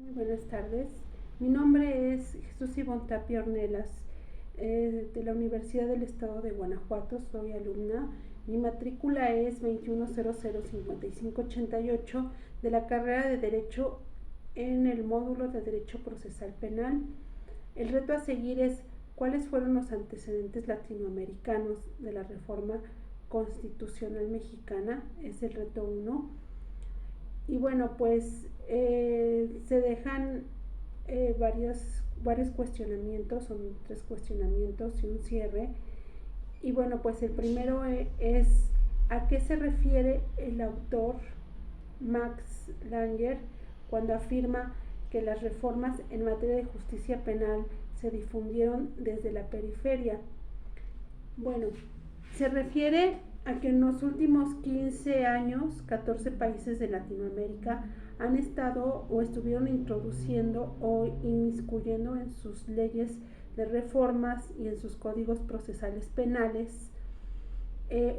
Muy buenas tardes. Mi nombre es Jesús Ivonne Tapia Ornelas, de la Universidad del Estado de Guanajuato. Soy alumna. Mi matrícula es 21005588 de la carrera de Derecho en el módulo de Derecho Procesal Penal. El reto a seguir es cuáles fueron los antecedentes latinoamericanos de la reforma constitucional mexicana. Es el reto 1. Y bueno, pues se dejan varios cuestionamientos, son 3 cuestionamientos y un cierre. Y bueno, pues el primero es ¿a qué se refiere el autor Max Langer cuando afirma que las reformas en materia de justicia penal se difundieron desde la periferia? Bueno, se refiere a que en los últimos 15 años, 14 países de Latinoamérica han estado o estuvieron introduciendo o inmiscuyendo en sus leyes de reformas y en sus códigos procesales penales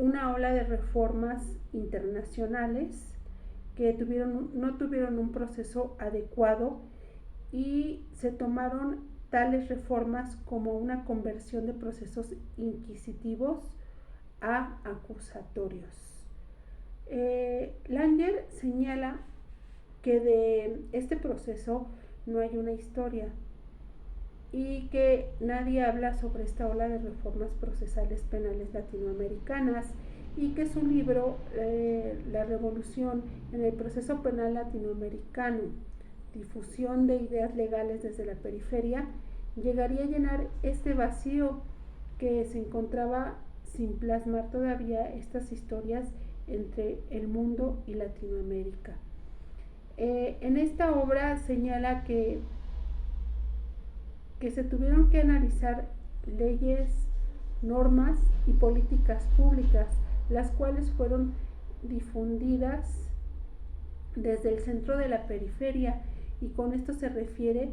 una ola de reformas internacionales que no tuvieron un proceso adecuado y se tomaron tales reformas como una conversión de procesos inquisitivos a acusatorios. Langer señala que de este proceso no hay una historia y que nadie habla sobre esta ola de reformas procesales penales latinoamericanas, y que su libro La revolución en el proceso penal latinoamericano, difusión de ideas legales desde la periferia, llegaría a llenar este vacío que se encontraba sin plasmar todavía estas historias entre el mundo y Latinoamérica. En esta obra señala que se tuvieron que analizar leyes, normas y políticas públicas, las cuales fueron difundidas desde el centro de la periferia, y con esto se refiere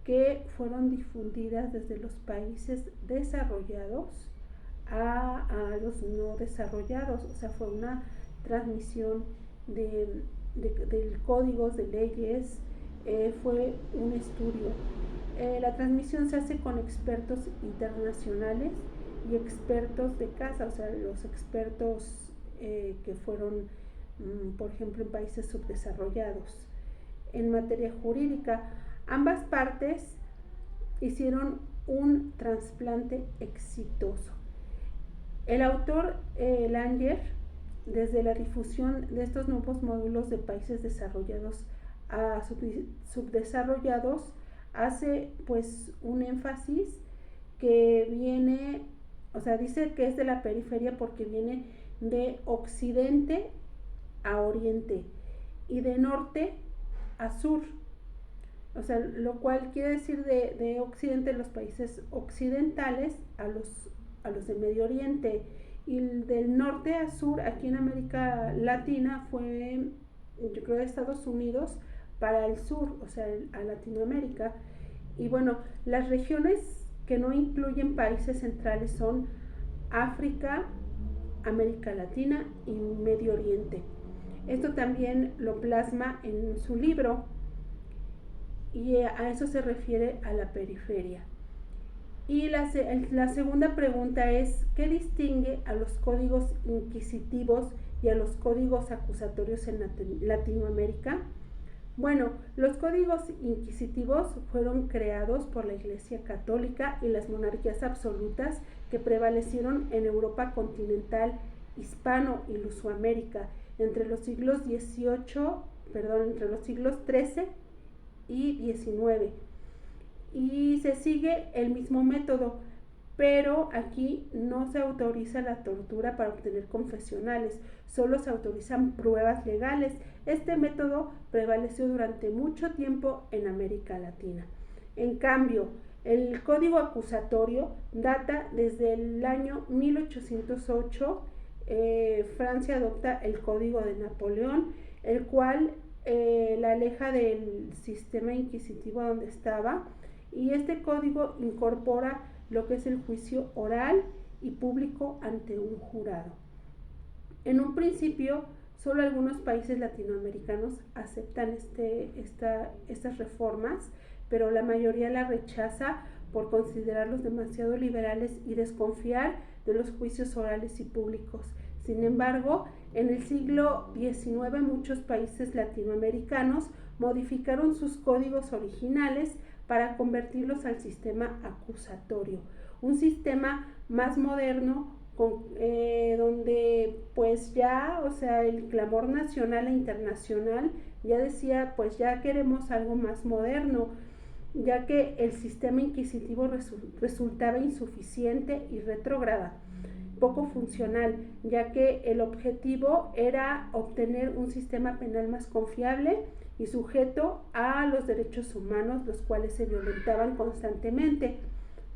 que fueron difundidas desde los países desarrollados a los no desarrollados. O sea, fue una transmisión de códigos, de leyes, fue un estudio. La transmisión se hace con expertos internacionales y expertos de casa, o sea, los expertos que fueron, por ejemplo, en países subdesarrollados. En materia jurídica, ambas partes hicieron un trasplante exitoso. El autor Langer, desde la difusión de estos nuevos módulos de países desarrollados a subdesarrollados, hace pues un énfasis que viene, o sea, dice que es de la periferia porque viene de occidente a oriente y de norte a sur. O sea, lo cual quiere decir de occidente, los países occidentales, a los de Medio Oriente, y del norte a sur aquí en América Latina fue, yo creo, de Estados Unidos para el sur, o sea, a Latinoamérica. Y bueno, las regiones que no incluyen países centrales son África, América Latina y Medio Oriente. Esto también lo plasma en su libro, y a eso se refiere a la periferia. Y la segunda pregunta es, ¿qué distingue a los códigos inquisitivos y a los códigos acusatorios en Latinoamérica? Bueno, los códigos inquisitivos fueron creados por la Iglesia Católica y las monarquías absolutas que prevalecieron en Europa continental, Hispano y Lusoamérica entre los siglos XIII y XIX. Y se sigue el mismo método, pero aquí no se autoriza la tortura para obtener confesionales, solo se autorizan pruebas legales. Este método prevaleció durante mucho tiempo en América Latina. En cambio, el código acusatorio data desde el año 1808. Francia adopta el código de Napoleón, el cual la aleja del sistema inquisitivo donde estaba, y este código incorpora lo que es el juicio oral y público ante un jurado. En un principio Solo algunos países latinoamericanos aceptan estas reformas, pero la mayoría la rechaza por considerarlos demasiado liberales y desconfiar de los juicios orales y públicos. Sin embargo, en el siglo XIX muchos países latinoamericanos modificaron sus códigos originales para convertirlos al sistema acusatorio, un sistema más moderno donde pues ya, o sea, el clamor nacional e internacional ya decía, pues ya queremos algo más moderno, ya que el sistema inquisitivo resultaba insuficiente y retrógrada, poco funcional, ya que el objetivo era obtener un sistema penal más confiable y sujeto a los derechos humanos, los cuales se violentaban constantemente.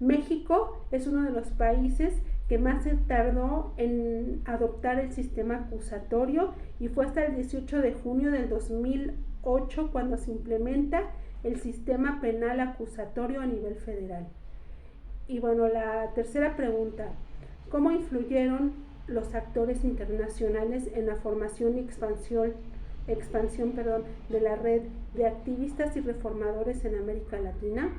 México es uno de los países que más se tardó en adoptar el sistema acusatorio y fue hasta el 18 de junio del 2008 cuando se implementa el sistema penal acusatorio a nivel federal. Y bueno, la tercera pregunta, ¿cómo influyeron los actores internacionales en la formación y expansión de la red de activistas y reformadores en América Latina?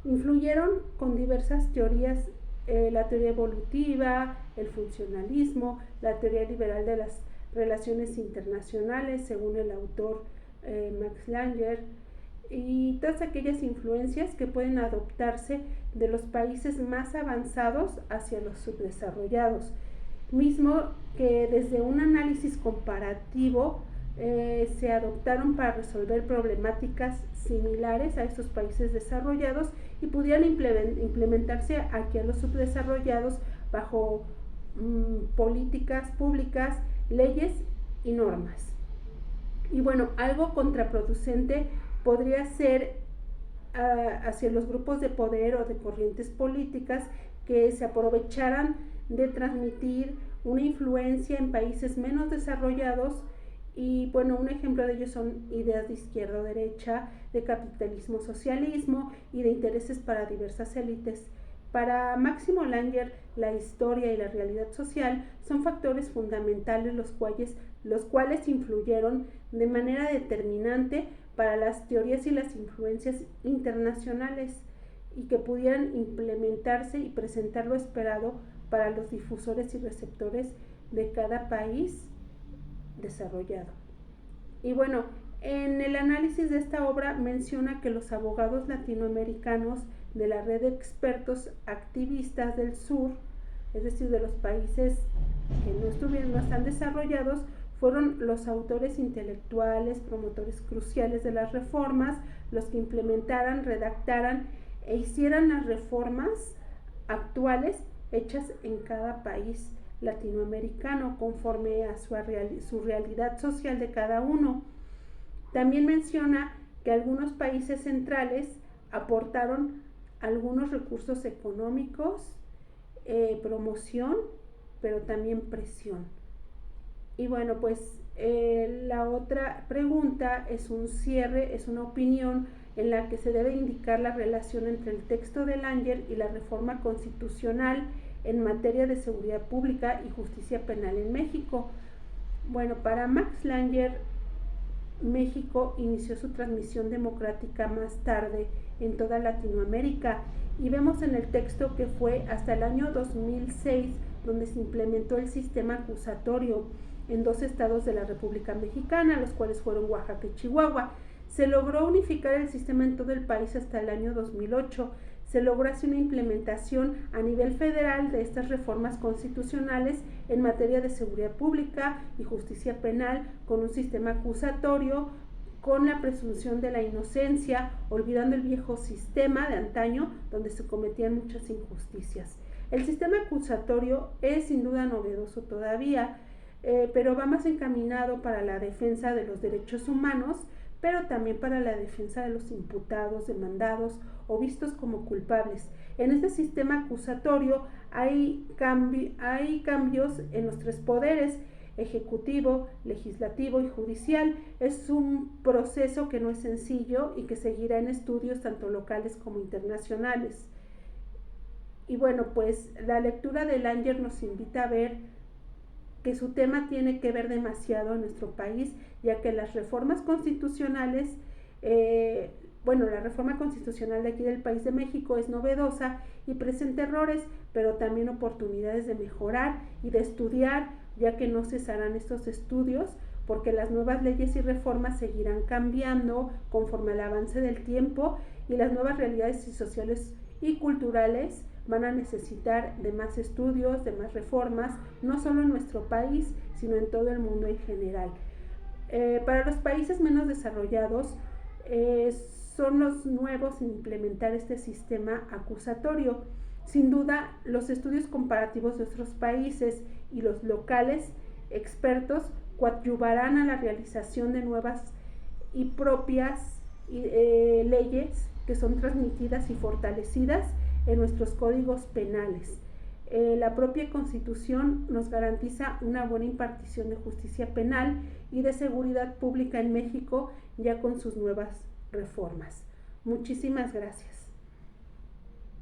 Influyeron con diversas teorías, la teoría evolutiva, el funcionalismo, la teoría liberal de las relaciones internacionales, según el autor Max Langer, y todas aquellas influencias que pueden adoptarse de los países más avanzados hacia los subdesarrollados, mismo que desde un análisis comparativo se adoptaron para resolver problemáticas similares a estos países desarrollados y pudieran implementarse aquí a los subdesarrollados bajo políticas públicas, leyes y normas. Y bueno, algo contraproducente podría ser hacia los grupos de poder o de corrientes políticas que se aprovecharan de transmitir una influencia en países menos desarrollados. Y bueno, un ejemplo de ello son ideas de izquierda o derecha, de capitalismo, socialismo y de intereses para diversas élites. Para Máximo Langer, la historia y la realidad social son factores fundamentales los cuales influyeron de manera determinante para las teorías y las influencias internacionales y que pudieran implementarse y presentar lo esperado para los difusores y receptores de cada país desarrollado. Y bueno, en el análisis de esta obra menciona que los abogados latinoamericanos de la red de expertos activistas del sur, es decir, de los países que no están desarrollados, fueron los autores intelectuales, promotores cruciales de las reformas, los que implementaran, redactaran e hicieran las reformas actuales hechas en cada país latinoamericano conforme a su realidad social de cada uno. También menciona que algunos países centrales aportaron algunos recursos económicos, promoción, pero también presión. Y bueno, pues la otra pregunta es un cierre, es una opinión en la que se debe indicar la relación entre el texto de Langer y la reforma constitucional en materia de seguridad pública y justicia penal en México. Bueno, para Max Langer, México inició su transmisión democrática más tarde en toda Latinoamérica y vemos en el texto que fue hasta el año 2006 donde se implementó el sistema acusatorio en 2 estados de la República Mexicana, los cuales fueron Oaxaca y Chihuahua. Se logró unificar el sistema en todo el país hasta el año 2008. Se logró así una implementación a nivel federal de estas reformas constitucionales en materia de seguridad pública y justicia penal, con un sistema acusatorio, con la presunción de la inocencia, olvidando el viejo sistema de antaño donde se cometían muchas injusticias. El sistema acusatorio es sin duda novedoso todavía, pero va más encaminado para la defensa de los derechos humanos, pero también para la defensa de los imputados, demandados o vistos como culpables. En este sistema acusatorio hay cambios en los 3 poderes, ejecutivo, legislativo y judicial. Es un proceso que no es sencillo y que seguirá en estudios tanto locales como internacionales. Y bueno, pues la lectura de Langer nos invita a ver que su tema tiene que ver demasiado en nuestro país, ya que las reformas constitucionales, la reforma constitucional de aquí del país de México es novedosa y presenta errores, pero también oportunidades de mejorar y de estudiar, ya que no cesarán estos estudios, porque las nuevas leyes y reformas seguirán cambiando conforme al avance del tiempo y las nuevas realidades sociales y culturales van a necesitar de más estudios, de más reformas, no solo en nuestro país, sino en todo el mundo en general. Para los países menos desarrollados, son los nuevos en implementar este sistema acusatorio. Sin duda, los estudios comparativos de otros países y los locales expertos coadyuvarán a la realización de nuevas y propias leyes que son transmitidas y fortalecidas en nuestros códigos penales. La propia Constitución nos garantiza una buena impartición de justicia penal y de seguridad pública en México, ya con sus nuevas reformas. Muchísimas gracias.